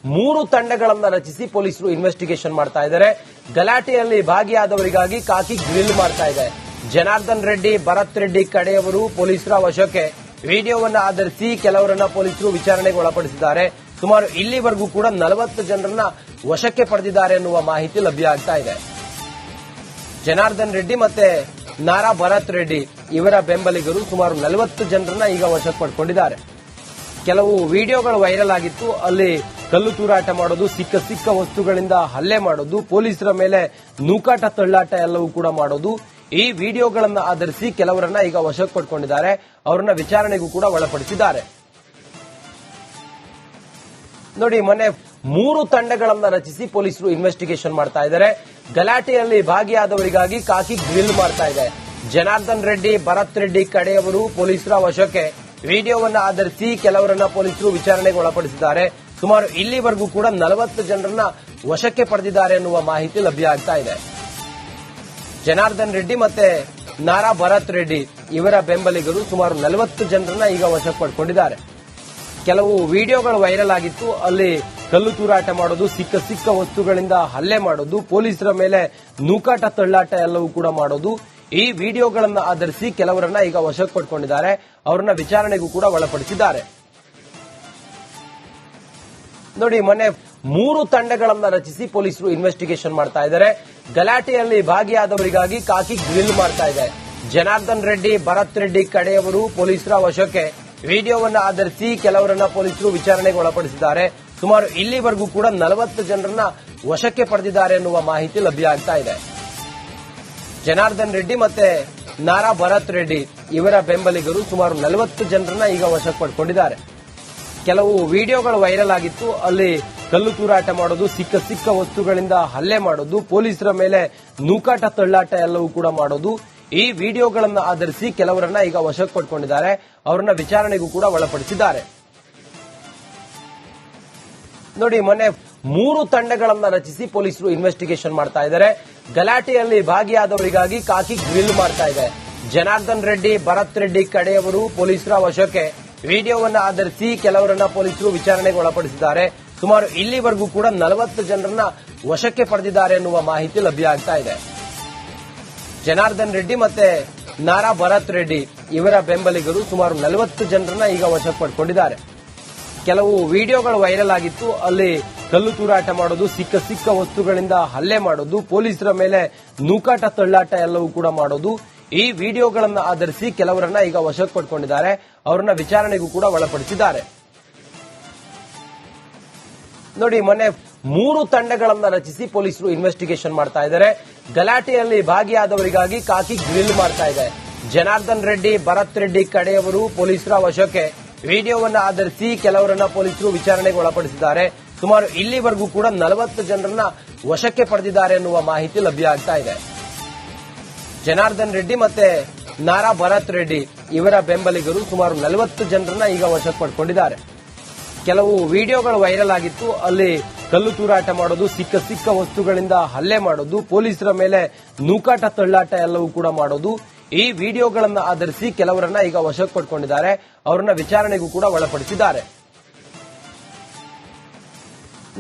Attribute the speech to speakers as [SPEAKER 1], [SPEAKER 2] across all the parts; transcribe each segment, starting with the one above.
[SPEAKER 1] 3 ತಂಡಗಳನ್ನು ರಚಿಸಿ ಪೊಲೀಸರು ಇನ್ವೆಸ್ಟಿಗೇಷನ್ ಮಾಡ್ತಾ ಇದ್ದಾರೆ. ಗಲಾಟೆಯಲ್ಲಿ ಭಾಗಿಯಾದವರಿಗಾಗಿ ಖಾಕಿ ಗ್ರಿಲ್ ಮಾಡ್ತಾ ಇದೆ. ಜನಾರ್ದನ್ ರೆಡ್ಡಿ, ಭರತ್ ರೆಡ್ಡಿ ಕಡೆಯವರು ಪೊಲೀಸರ ವಶಕ್ಕೆ. ವಿಡಿಯೋವನ್ನು ಆಧರಿಸಿ ಕೆಲವರನ್ನ ಪೊಲೀಸರು ವಿಚಾರಣೆಗೆ ಒಳಪಡಿಸಿದ್ದಾರೆ. ಸುಮಾರು ಇಲ್ಲಿವರೆಗೂ ಕೂಡ 40 ಜನರನ್ನ ವಶಕ್ಕೆ ಪಡೆದಿದ್ದಾರೆ ಎನ್ನುವ ಮಾಹಿತಿ ಲಭ್ಯ ಆಗ್ತಾ ಇದೆ. ಜನಾರ್ದನ್ ರೆಡ್ಡಿ ಮತ್ತೆ ನಾರಾ ಭರತ್ ರೆಡ್ಡಿ ಇವರ ಬೆಂಬಲಿಗರು ಸುಮಾರು 40 ಜನರನ್ನ ಈಗ ವಶಕ್ಕೆ ಪಡ್ಕೊಂಡಿದ್ದಾರೆ. ಕೆಲವು ವಿಡಿಯೋಗಳು ವೈರಲ್ ಆಗಿತ್ತು. ಅಲ್ಲಿ ಕಲ್ಲು ತೂರಾಟ ಮಾಡೋದು, ಸಿಕ್ಕ ವಸ್ತುಗಳಿಂದ ಹಲ್ಲೆ ಮಾಡೋದು, ಪೊಲೀಸರ ಮೇಲೆ ನೂಕಾಟ ತಳ್ಳಾಟ ಎಲ್ಲವೂ ಕೂಡ ಮಾಡೋದು. ಈ ವಿಡಿಯೋಗಳನ್ನು ಆಧರಿಸಿ ಕೆಲವರನ್ನ ಈಗ ವಶಕ್ಕೆ ಪಡ್ಕೊಂಡಿದ್ದಾರೆ. ಅವರನ್ನ ವಿಚಾರಣೆಗೂ ಕೂಡ ಒಳಪಡಿಸಿದ್ದಾರೆ. ನೋಡಿ, ಮೊನ್ನೆ 3 ತಂಡಗಳನ್ನು ರಚಿಸಿ ಪೊಲೀಸರು ಇನ್ವೆಸ್ಟಿಗೇಷನ್ ಮಾಡ್ತಾ ಇದ್ದಾರೆ. ಗಲಾಟೆಯಲ್ಲಿ ಭಾಗಿಯಾದವರಿಗಾಗಿ ಖಾಕಿ ಗ್ರಿಲ್ ಮಾಡ್ತಾ ಇದೆ. ಜನಾರ್ದನ್ ರೆಡ್ಡಿ, ಭರತ್ ರೆಡ್ಡಿ ಕಡೆಯವರು ಪೊಲೀಸರ ವಶಕ್ಕೆ. ವಿಡಿಯೋವನ್ನು ಆಧರಿಸಿ ಕೆಲವರನ್ನ ಪೊಲೀಸರು ವಿಚಾರಣೆಗೆ ಒಳಪಡಿಸಿದ್ದಾರೆ. ಸುಮಾರು ಇಲ್ಲಿವರೆಗೂ ಕೂಡ 40 ಜನರನ್ನ ವಶಕ್ಕೆ ಪಡೆದಿದ್ದಾರೆ ಎನ್ನುವ ಮಾಹಿತಿ ಲಭ್ಯ ಆಗ್ತಾ ಇದೆ. ಜನಾರ್ದನ್ ರೆಡ್ಡಿ ಮತ್ತೆ ನಾರಾ ಭರತ್ ರೆಡ್ಡಿ ಇವರ ಬೆಂಬಲಿಗರು ಸುಮಾರು 40 ಜನರನ್ನ ಈಗ ವಶಕ್ಕೆ ಪಡ್ಕೊಂಡಿದ್ದಾರೆ. ಕೆಲವು ವಿಡಿಯೋಗಳು ವೈರಲ್ ಆಗಿತ್ತು. ಅಲ್ಲಿ ಕಲ್ಲು ತೂರಾಟ ಮಾಡೋದು, ಸಿಕ್ಕ ವಸ್ತುಗಳಿಂದ ಹಲ್ಲೆ ಮಾಡೋದು, ಪೊಲೀಸರ ಮೇಲೆ ನೂಕಾಟ ತಳ್ಳಾಟ ಎಲ್ಲವೂ ಕೂಡ ಮಾಡೋದು. ಈ ವಿಡಿಯೋಗಳನ್ನು ಆಧರಿಸಿ ಕೆಲವರನ್ನ ಈಗ ವಶಕ್ಕೆ ಪಡ್ಕೊಂಡಿದ್ದಾರೆ. ಅವರನ್ನ ವಿಚಾರಣೆಗೂ ಕೂಡ ಒಳಪಡಿಸಿದ್ದಾರೆ. ನೋಡಿ, ಮೊನ್ನೆ 3 ತಂಡಗಳನ್ನು ರಚಿಸಿ ಪೊಲೀಸರು ಇನ್ವೆಸ್ಟಿಗೇಷನ್ ಮಾಡ್ತಾ ಇದ್ದಾರೆ. ಗಲಾಟೆಯಲ್ಲಿ ಭಾಗಿಯಾದವರಿಗಾಗಿ ಖಾಕಿ ಗ್ರಿಲ್ ಮಾಡ್ತಾ ಇದೆ. ಜನಾರ್ದನ್ ರೆಡ್ಡಿ, ಭರತ್ ರೆಡ್ಡಿ ಕಡೆಯವರು ಪೊಲೀಸರ ವಶಕ್ಕೆ. ವಿಡಿಯೋವನ್ನು ಆಧರಿಸಿ ಕೆಲವರನ್ನ ಪೊಲೀಸರು ವಿಚಾರಣೆಗೆ ಒಳಪಡಿಸಿದ್ದಾರೆ. ಸುಮಾರು ಇಲ್ಲಿವರೆಗೂ ಕೂಡ 40 ಜನರನ್ನ ವಶಕ್ಕೆ ಪಡೆದಿದ್ದಾರೆ ಎನ್ನುವ ಮಾಹಿತಿ ಲಭ್ಯ ಆಗ್ತಾ ಇದೆ. ಜನಾರ್ದನ್ ರೆಡ್ಡಿ ಮತ್ತೆ ನಾರಾ ಭರತ್ ರೆಡ್ಡಿ ಇವರ ಬೆಂಬಲಿಗರು ಸುಮಾರು 40 ಜನರನ್ನ ಈಗ ವಶಕ್ಕೆ ಪಡ್ಕೊಂಡಿದ್ದಾರೆ. ಕೆಲವು ವಿಡಿಯೋಗಳು ವೈರಲ್ ಆಗಿತ್ತು. ಅಲ್ಲಿ ಕಲ್ಲು ತೂರಾಟ ಮಾಡೋದು, ಸಿಕ್ಕ ವಸ್ತುಗಳಿಂದ ಹಲ್ಲೆ ಮಾಡೋದು, ಪೊಲೀಸರ ಮೇಲೆ ನೂಕಾಟ ತಳ್ಳಾಟ ಎಲ್ಲವೂ ಕೂಡ ಮಾಡೋದು. ಈ ವಿಡಿಯೋಗಳನ್ನು ಆಧರಿಸಿ ಕೆಲವರನ್ನ ಈಗ ವಶಕ್ಕೆ ಪಡ್ಕೊಂಡಿದ್ದಾರೆ. ಅವರನ್ನ ವಿಚಾರಣೆಗೂ ಕೂಡ ಒಳಪಡಿಸಿದ್ದಾರೆ. ನೋಡಿ, ಮೊನ್ನೆ 3 ತಂಡಗಳನ್ನು ರಚಿಸಿ ಪೊಲೀಸರು ಇನ್ವೆಸ್ಟಿಗೇಷನ್ ಮಾಡ್ತಾ ಇದ್ದಾರೆ. ಗಲಾಟೆಯಲ್ಲಿ ಭಾಗಿಯಾದವರಿಗಾಗಿ ಖಾಕಿ ಗ್ರಿಲ್ ಮಾಡ್ತಾ ಇದೆ. ಜನಾರ್ದನ್ ರೆಡ್ಡಿ, ಭರತ್ ರೆಡ್ಡಿ ಕಡೆಯವರು ಪೊಲೀಸರ ವಶಕ್ಕೆ. ವಿಡಿಯೋವನ್ನು ಆಧರಿಸಿ ಕೆಲವರನ್ನ ಪೊಲೀಸರು ವಿಚಾರಣೆಗೆ ಒಳಪಡಿಸಿದ್ದಾರೆ. ಸುಮಾರು ಇಲ್ಲಿವರೆಗೂ ಕೂಡ 40 ಜನರನ್ನ ವಶಕ್ಕೆ ಪಡೆದಿದ್ದಾರೆ ಎನ್ನುವ ಮಾಹಿತಿ ಲಭ್ಯ ಆಗ್ತಾ ಇದೆ. ಜನಾರ್ದನ್ ರೆಡ್ಡಿ ಮತ್ತೆ ನಾರಾ ಭರತ್ ರೆಡ್ಡಿ ಇವರ ಬೆಂಬಲಿಗರು ಸುಮಾರು 40 ಜನರನ್ನ ಈಗ ವಶಕ್ಕೆ ಪಡ್ಕೊಂಡಿದ್ದಾರೆ. ಕೆಲವು ವಿಡಿಯೋಗಳು ವೈರಲ್ ಆಗಿತ್ತು. ಅಲ್ಲಿ ಕಲ್ಲು ತೂರಾಟ ಮಾಡೋದು, ಸಿಕ್ಕ ವಸ್ತುಗಳಿಂದ ಹಲ್ಲೆ ಮಾಡೋದು, ಪೊಲೀಸರ ಮೇಲೆ ನೂಕಾಟ ತಳ್ಳಾಟ ಎಲ್ಲವೂ ಕೂಡ ಮಾಡೋದು. ಈ ವಿಡಿಯೋಗಳನ್ನು ಆಧರಿಸಿ ಕೆಲವರನ್ನ ಈಗ ವಶಕ್ಕೆ ಪಡ್ಕೊಂಡಿದ್ದಾರೆ. ಅವರನ್ನ ವಿಚಾರಣೆಗೂ ಕೂಡ ಒಳಪಡಿಸಿದ್ದಾರೆ. ನೋಡಿ, ಮೊನ್ನೆ 3 ತಂಡಗಳನ್ನು ರಚಿಸಿ ಪೊಲೀಸರು ಇನ್ವೆಸ್ಟಿಗೇಷನ್ ಮಾಡ್ತಾ ಇದ್ದಾರೆ. ಗಲಾಟೆಯಲ್ಲಿ ಭಾಗಿಯಾದವರಿಗಾಗಿ ಖಾಕಿ ಗ್ರಿಲ್ ಮಾಡ್ತಾ ಇದೆ. ಜನಾರ್ದನ್ ರೆಡ್ಡಿ, ಭರತ್ ರೆಡ್ಡಿ ಕಡೆಯವರು ಪೊಲೀಸರ ವಶಕ್ಕೆ. ವಿಡಿಯೋವನ್ನು ಆಧರಿಸಿ ಕೆಲವರನ್ನ ಪೊಲೀಸರು ವಿಚಾರಣೆಗೆ ಒಳಪಡಿಸಿದ್ದಾರೆ. ಸುಮಾರು ಇಲ್ಲಿವರೆಗೂ ಕೂಡ 40 ಜನರನ್ನ ವಶಕ್ಕೆ ಪಡೆದಿದ್ದಾರೆ ಎನ್ನುವ ಮಾಹಿತಿ ಲಭ್ಯ ಆಗ್ತಾ ಇದೆ. ಜನಾರ್ದನ್ ರೆಡ್ಡಿ ಮತ್ತೆ ನಾರಾ ಭರತ್ ರೆಡ್ಡಿ ಇವರ ಬೆಂಬಲಿಗರು ಸುಮಾರು 40 ಜನರನ್ನ ಈಗ ವಶಕ್ಕೆ ಪಡ್ಕೊಂಡಿದ್ದಾರೆ. ಕೆಲವು ವಿಡಿಯೋಗಳು ವೈರಲ್ ಆಗಿತ್ತು. ಅಲ್ಲಿ ಕಲ್ಲು ತೂರಾಟ ಮಾಡೋದು, ಸಿಕ್ಕ ವಸ್ತುಗಳಿಂದ ಹಲ್ಲೆ ಮಾಡೋದು, ಪೊಲೀಸರ ಮೇಲೆ ನೂಕಾಟ ತಳ್ಳಾಟ ಎಲ್ಲವೂ ಕೂಡ ಮಾಡೋದು. ಈ ವಿಡಿಯೋಗಳನ್ನು ಆಧರಿಸಿ ಕೆಲವರನ್ನ ಈಗ ವಶಕ್ಕೆ ಪಡ್ಕೊಂಡಿದ್ದಾರೆ. ಅವರನ್ನ ವಿಚಾರಣೆಗೂ ಕೂಡ ಒಳಪಡಿಸಿದ್ದಾರೆ.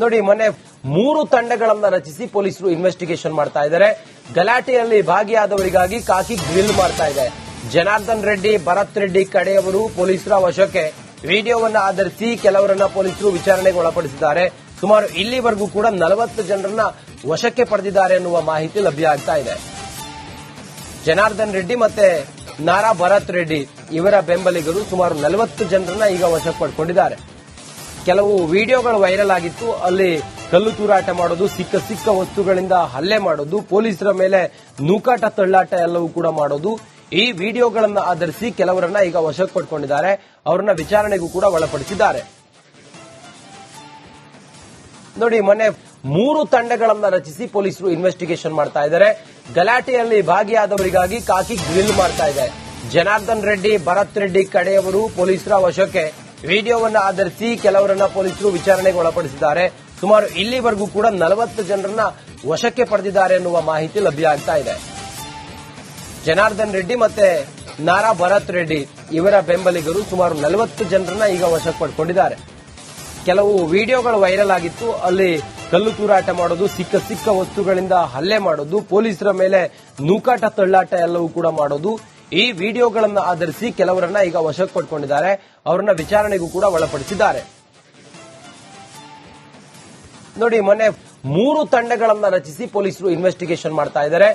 [SPEAKER 1] ನೋಡಿ, ಮೊನ್ನೆ 3 ತಂಡಗಳನ್ನು ರಚಿಸಿ ಪೊಲೀಸರು ಇನ್ವೆಸ್ಟಿಗೇಷನ್ ಮಾಡ್ತಾ ಇದ್ದಾರೆ. ಗಲಾಟೆಯಲ್ಲಿ ಭಾಗಿಯಾದವರಿಗಾಗಿ ಖಾಕಿ ಗ್ರಿಲ್ ಮಾಡ್ತಾ ಇದೆ. ಜನಾರ್ದನ್ ರೆಡ್ಡಿ, ಭರತ್ ರೆಡ್ಡಿ ಕಡೆಯವರು ಪೊಲೀಸರ ವಶಕ್ಕೆ. ವಿಡಿಯೋವನ್ನು ಆಧರಿಸಿ ಕೆಲವರನ್ನ ಪೊಲೀಸರು ವಿಚಾರಣೆಗೆ ಒಳಪಡಿಸಿದ್ದಾರೆ. ಸುಮಾರು ಇಲ್ಲಿವರೆಗೂ ಕೂಡ 40 ಜನರನ್ನ ವಶಕ್ಕೆ ಪಡೆದಿದ್ದಾರೆ ಎನ್ನುವ ಮಾಹಿತಿ ಲಭ್ಯ ಆಗ್ತಾ ಇದೆ. ಜನಾರ್ದನ್ ರೆಡ್ಡಿ ಮತ್ತೆ ನಾರಾ ಭರತ್ ರೆಡ್ಡಿ ಇವರ ಬೆಂಬಲಿಗರು ಸುಮಾರು 40 ಜನರನ್ನ ಈಗ ವಶಕ್ಕೆ ಪಡ್ಕೊಂಡಿದ್ದಾರೆ. ಕೆಲವು ವಿಡಿಯೋಗಳು ವೈರಲ್ ಆಗಿತ್ತು. ಅಲ್ಲಿ ಕಲ್ಲು ತೂರಾಟ ಮಾಡೋದು, ಸಿಕ್ಕ ವಸ್ತುಗಳಿಂದ ಹಲ್ಲೆ ಮಾಡೋದು, ಪೊಲೀಸರ ಮೇಲೆ ನೂಕಾಟ ತಳ್ಳಾಟ ಎಲ್ಲವೂ ಕೂಡ ಮಾಡೋದು. ಈ ವಿಡಿಯೋಗಳನ್ನು ಆಧರಿಸಿ ಕೆಲವರನ್ನ ಈಗ ವಶಕ್ಕೆ ಪಡ್ಕೊಂಡಿದ್ದಾರೆ. ಅವರನ್ನ ವಿಚಾರಣೆಗೂ ಕೂಡ ಒಳಪಡಿಸಿದ್ದಾರೆ. ನೋಡಿ, ಮೊನ್ನೆ 3 ತಂಡಗಳನ್ನು ರಚಿಸಿ ಪೊಲೀಸರು ಇನ್ವೆಸ್ಟಿಗೇಷನ್ ಮಾಡ್ತಾ ಇದ್ದಾರೆ. ಗಲಾಟೆಯಲ್ಲಿ ಭಾಗಿಯಾದವರಿಗಾಗಿ ಖಾಕಿ ಗ್ರಿಲ್ ಮಾಡ್ತಾ ಇದೆ. ಜನಾರ್ದನ್ ರೆಡ್ಡಿ, ಭರತ್ ರೆಡ್ಡಿ ಕಡೆಯವರು ಪೊಲೀಸರ ವಶಕ್ಕೆ. ವಿಡಿಯೋವನ್ನು ಆಧರಿಸಿ ಕೆಲವರನ್ನ ಪೊಲೀಸರು ವಿಚಾರಣೆಗೆ ಒಳಪಡಿಸಿದ್ದಾರೆ. ಸುಮಾರು ಇಲ್ಲಿವರೆಗೂ ಕೂಡ 40 ಜನರನ್ನ ವಶಕ್ಕೆ ಪಡೆದಿದ್ದಾರೆ ಎನ್ನುವ ಮಾಹಿತಿ ಲಭ್ಯ ಆಗ್ತಾ ಇದೆ. ಜನಾರ್ದನ್ ರೆಡ್ಡಿ ಮತ್ತೆ ನಾರಾ ಭರತ್ ರೆಡ್ಡಿ ಇವರ ಬೆಂಬಲಿಗರು ಸುಮಾರು 40 ಜನರನ್ನ ಈಗ ವಶಕ್ಕೆ ಪಡ್ಕೊಂಡಿದ್ದಾರೆ. ಕೆಲವು ವಿಡಿಯೋಗಳು ವೈರಲ್ ಆಗಿತ್ತು. ಅಲ್ಲಿ ಕಲ್ಲು ತೂರಾಟ ಮಾಡೋದು, ಸಿಕ್ಕ ವಸ್ತುಗಳಿಂದ ಹಲ್ಲೆ ಮಾಡೋದು, ಪೊಲೀಸರ ಮೇಲೆ ನೂಕಾಟ ತಳ್ಳಾಟ ಎಲ್ಲವೂ ಕೂಡ ಮಾಡೋದು. ಈ ವಿಡಿಯೋಗಳನ್ನು ಆಧರಿಸಿ ಕೆಲವರನ್ನ ಈಗ ವಶಕ್ಕೆ ಪಡ್ಕೊಂಡಿದ್ದಾರೆ. ಅವರನ್ನ ವಿಚಾರಣೆಗೂ ಕೂಡ ಒಳಪಡಿಸಿದ್ದಾರೆ. ನೋಡಿ, ಮೊನ್ನೆ 3 ತಂಡಗಳನ್ನ ರಚಿಸಿ ಪೊಲೀಸರು ಇನ್ವೆಸ್ಟಿಗೇಷನ್ ಮಾಡ್ತಾ ಇದ್ದಾರೆ.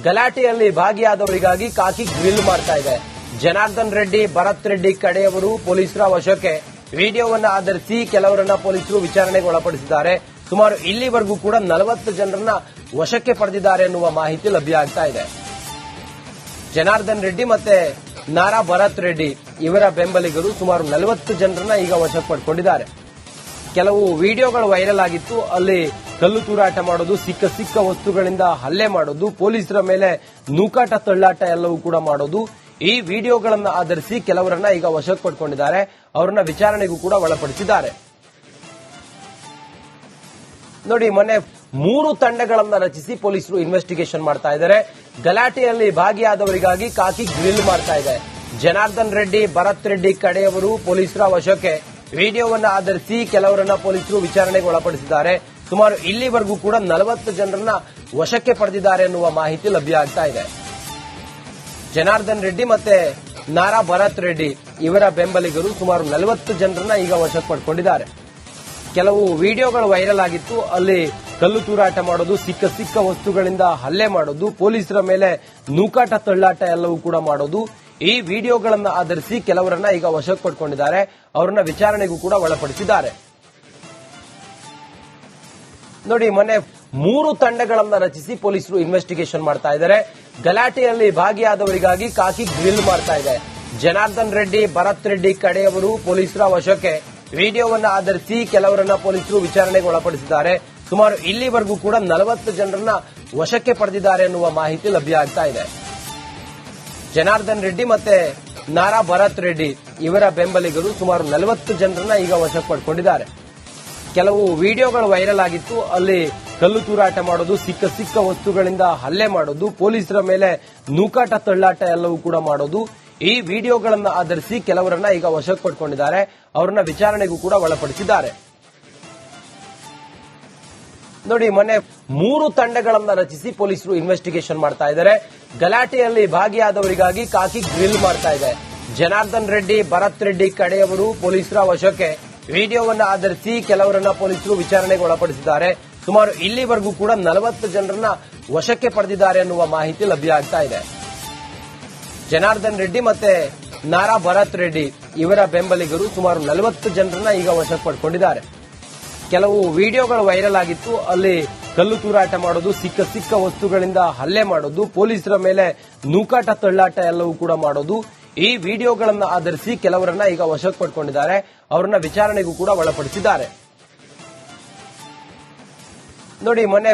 [SPEAKER 1] ಗಲಾಟೆಯಲ್ಲಿ ಭಾಗಿಯಾದವರಿಗಾಗಿ ಕಾಕಿ ಗ್ರಿಲ್ ಮಾಡ್ತಾ ಇದೆ. ಜನಾರ್ದನ್ ರೆಡ್ಡಿ, ಭರತ್ ರೆಡ್ಡಿ ಕಡೆಯವರು ಪೊಲೀಸರ ವಶಕ್ಕೆ. ವಿಡಿಯೋವನ್ನು ಆಧರಿಸಿ ಕೆಲವರನ್ನ ಪೊಲೀಸರು ವಿಚಾರಣೆಗೆ ಒಳಪಡಿಸಿದ್ದಾರೆ. ಸುಮಾರು ಇಲ್ಲಿವರೆಗೂ ಕೂಡ 40 ಜನರನ್ನ ವಶಕ್ಕೆ ಪಡೆದಿದ್ದಾರೆ ಎನ್ನುವ ಮಾಹಿತಿ ಲಭ್ಯ ಆಗ್ತಾ ಇದೆ. ಜನಾರ್ದನ್ ರೆಡ್ಡಿ ಮತ್ತೆ ನಾರಾ ಭರತ್ ರೆಡ್ಡಿ ಇವರ ಬೆಂಬಲಿಗರು ಸುಮಾರು 40 ಜನರನ್ನ ಈಗ ವಶಕ್ಕೆ ಪಡ್ಕೊಂಡಿದ್ದಾರೆ. ಕೆಲವು ವಿಡಿಯೋಗಳು ವೈರಲ್ ಆಗಿತ್ತು. ಅಲ್ಲಿ ಕಲ್ಲು ತೂರಾಟ ಮಾಡೋದು, ಸಿಕ್ಕ ವಸ್ತುಗಳಿಂದ ಹಲ್ಲೆ ಮಾಡೋದು, ಪೊಲೀಸರ ಮೇಲೆ ನೂಕಾಟ ತಳ್ಳಾಟ ಎಲ್ಲವೂ ಕೂಡ ಮಾಡೋದು. ಈ ವಿಡಿಯೋಗಳನ್ನು ಆಧರಿಸಿ ಕೆಲವರನ್ನ ಈಗ ವಶಕ್ಕೆ ಪಡ್ಕೊಂಡಿದ್ದಾರೆ. ಅವರನ್ನ ವಿಚಾರಣೆಗೂ ಕೂಡ ಒಳಪಡಿಸಿದ್ದಾರೆ. ನೋಡಿ, ಮೊನ್ನೆ 3 ತಂಡಗಳನ್ನ ರಚಿಸಿ ಪೊಲೀಸರು ಇನ್ವೆಸ್ಟಿಗೇಷನ್ ಮಾಡ್ತಾ ಇದ್ದಾರೆ. ಗಲಾಟೆಯಲ್ಲಿ ಭಾಗಿಯಾದವರಿಗಾಗಿ ಕಾಕಿ ಗ್ರಿಲ್ ಮಾಡ್ತಾ ಇದೆ. ಜನಾರ್ದನ್ ರೆಡ್ಡಿ, ಭರತ್ ರೆಡ್ಡಿ ಕಡೆಯವರು ಪೊಲೀಸರ ವಶಕ್ಕೆ. ವಿಡಿಯೋವನ್ನು ಆಧರಿಸಿ ಕೆಲವರನ್ನ ಪೊಲೀಸರು ವಿಚಾರಣೆಗೆ ಒಳಪಡಿಸಿದ್ದಾರೆ. ಸುಮಾರು ಇಲ್ಲಿವರೆಗೂ ಕೂಡ 40 ಜನರನ್ನ ವಶಕ್ಕೆ ಪಡೆದಿದ್ದಾರೆ ಎನ್ನುವ ಮಾಹಿತಿ ಲಭ್ಯ ಆಗ್ತಾ ಇದೆ. ಜನಾರ್ದನ್ ರೆಡ್ಡಿ ಮತ್ತೆ ನಾರಾ ಭರತ್ ರೆಡ್ಡಿ ಇವರ ಬೆಂಬಲಿಗರು ಸುಮಾರು 40 ಜನರನ್ನ ಈಗ ವಶಕ್ಕೆ ಪಡ್ಕೊಂಡಿದ್ದಾರೆ. ಕೆಲವು ವಿಡಿಯೋಗಳು ವೈರಲ್ ಆಗಿತ್ತು. ಅಲ್ಲಿ ಕಲ್ಲು ತೂರಾಟ ಮಾಡೋದು, ಸಿಕ್ಕ ವಸ್ತುಗಳಿಂದ ಹಲ್ಲೆ ಮಾಡೋದು, ಪೊಲೀಸರ ಮೇಲೆ ನೂಕಾಟ ತಳ್ಳಾಟ ಎಲ್ಲವೂ ಕೂಡ ಮಾಡೋದು. ಈ ವಿಡಿಯೋಗಳನ್ನು ಆಧರಿಸಿ ಕೆಲವರನ್ನ ಈಗ ವಶಕ್ಕೆ ಪಡ್ಕೊಂಡಿದ್ದಾರೆ. ಅವರನ್ನ ವಿಚಾರಣೆಗೂ ಕೂಡ ಒಳಪಡಿಸಿದ್ದಾರೆ. ನೋಡಿ, ಮೊನ್ನೆ 3 ತಂಡಗಳನ್ನ ರಚಿಸಿ ಪೊಲೀಸರು ಇನ್ವೆಸ್ಟಿಗೇಷನ್ ಮಾಡ್ತಾ ಇದ್ದಾರೆ. ಗಲಾಟೆಯಲ್ಲಿ ಭಾಗಿಯಾದವರಿಗಾಗಿ ಕಾಕಿ ಗ್ರಿಲ್ ಮಾಡ್ತಾ ಇದೆ. ಜನಾರ್ದನ್ ರೆಡ್ಡಿ, ಭರತ್ ರೆಡ್ಡಿ ಕಡೆಯವರು ಪೊಲೀಸರ ವಶಕ್ಕೆ. ವಿಡಿಯೋವನ್ನು ಆಧರಿಸಿ ಕೆಲವರನ್ನ ಪೊಲೀಸರು ವಿಚಾರಣೆಗೆ ಒಳಪಡಿಸಿದ್ದಾರೆ. ಸುಮಾರು ಇಲ್ಲಿವರೆಗೂ ಕೂಡ 40 ಜನರನ್ನ ವಶಕ್ಕೆ ಪಡೆದಿದ್ದಾರೆ ಎನ್ನುವ ಮಾಹಿತಿ ಲಭ್ಯ ಆಗ್ತಾ ಇದೆ. ಜನಾರ್ದನ್ ರೆಡ್ಡಿ ಮತ್ತೆ ನಾರಾ ಭರತ್ ರೆಡ್ಡಿ ಇವರ ಬೆಂಬಲಿಗರು ಸುಮಾರು 40 ಜನರನ್ನ ಈಗ ವಶಕ್ಕೆ ಪಡ್ಕೊಂಡಿದ್ದಾರೆ. ಕೆಲವು ವಿಡಿಯೋಗಳು ವೈರಲ್ ಆಗಿತ್ತು. ಅಲ್ಲಿ ಕಲ್ಲು ತೂರಾಟ ಮಾಡೋದು, ಸಿಕ್ಕ ವಸ್ತುಗಳಿಂದ ಹಲ್ಲೆ ಮಾಡೋದು, ಪೊಲೀಸರ ಮೇಲೆ ನೂಕಾಟ ತಳ್ಳಾಟ ಎಲ್ಲವೂ ಕೂಡ ಮಾಡೋದು. ಈ ವಿಡಿಯೋಗಳನ್ನು ಆಧರಿಸಿ ಕೆಲವರನ್ನ ಈಗ ವಶಕ್ಕೆ ಪಡ್ಕೊಂಡಿದ್ದಾರೆ. ಅವರನ್ನ ವಿಚಾರಣೆಗೂ ಕೂಡ ಒಳಪಡಿಸಿದ್ದಾರೆ. ನೋಡಿ, ಮೊನ್ನೆ 3 ತಂಡಗಳನ್ನ ರಚಿಸಿ ಪೊಲೀಸರು ಇನ್ವೆಸ್ಟಿಗೇಷನ್ ಮಾಡ್ತಾ ಇದ್ದಾರೆ. ಗಲಾಟೆಯಲ್ಲಿ ಭಾಗಿಯಾದವರಿಗಾಗಿ ಕಾಕಿ ಗ್ರಿಲ್ ಮಾಡ್ತಾ ಇದೆ. ಜನಾರ್ದನ್ ರೆಡ್ಡಿ, ಭರತ್ ರೆಡ್ಡಿ ಕಡೆಯವರು ಪೊಲೀಸರ ವಶಕ್ಕೆ. ವಿಡಿಯೋವನ್ನು ಆಧರಿಸಿ ಕೆಲವರನ್ನ ಪೊಲೀಸರು ವಿಚಾರಣೆಗೆ ಒಳಪಡಿಸಿದ್ದಾರೆ. ಸುಮಾರು ಇಲ್ಲಿವರೆಗೂ ಕೂಡ 40 ಜನರನ್ನ ವಶಕ್ಕೆ ಪಡೆದಿದ್ದಾರೆ ಎನ್ನುವ ಮಾಹಿತಿ ಲಭ್ಯ ಆಗ್ತಾ ಇದೆ. ಜನಾರ್ದನ್ ರೆಡ್ಡಿ ಮತ್ತೆ ನಾರಾ ಭರತ್ ರೆಡ್ಡಿ ಇವರ ಬೆಂಬಲಿಗರು ಸುಮಾರು 40 ಜನರನ್ನ ಈಗ ವಶಕ್ಕೆ ಪಡ್ಕೊಂಡಿದ್ದಾರೆ. ಕೆಲವು ವಿಡಿಯೋಗಳು ವೈರಲ್ ಆಗಿತ್ತು. ಅಲ್ಲಿ ಕಲ್ಲು ತೂರಾಟ ಮಾಡೋದು, ಸಿಕ್ಕ ವಸ್ತುಗಳಿಂದ ಹಲ್ಲೆ ಮಾಡೋದು, ಪೊಲೀಸರ ಮೇಲೆ ನೂಕಾಟ ತಳ್ಳಾಟ ಎಲ್ಲವೂ ಕೂಡ ಮಾಡೋದು. ಈ ವಿಡಿಯೋಗಳನ್ನು ಆಧರಿಸಿ ಕೆಲವರನ್ನ ಈಗ ವಶಕ್ಕೆ ಪಡ್ಕೊಂಡಿದ್ದಾರೆ. ಅವರನ್ನ ವಿಚಾರಣೆಗೂ ಕೂಡ ಒಳಪಡಿಸಿದ್ದಾರೆ. ನೋಡಿ, ಮೊನ್ನೆ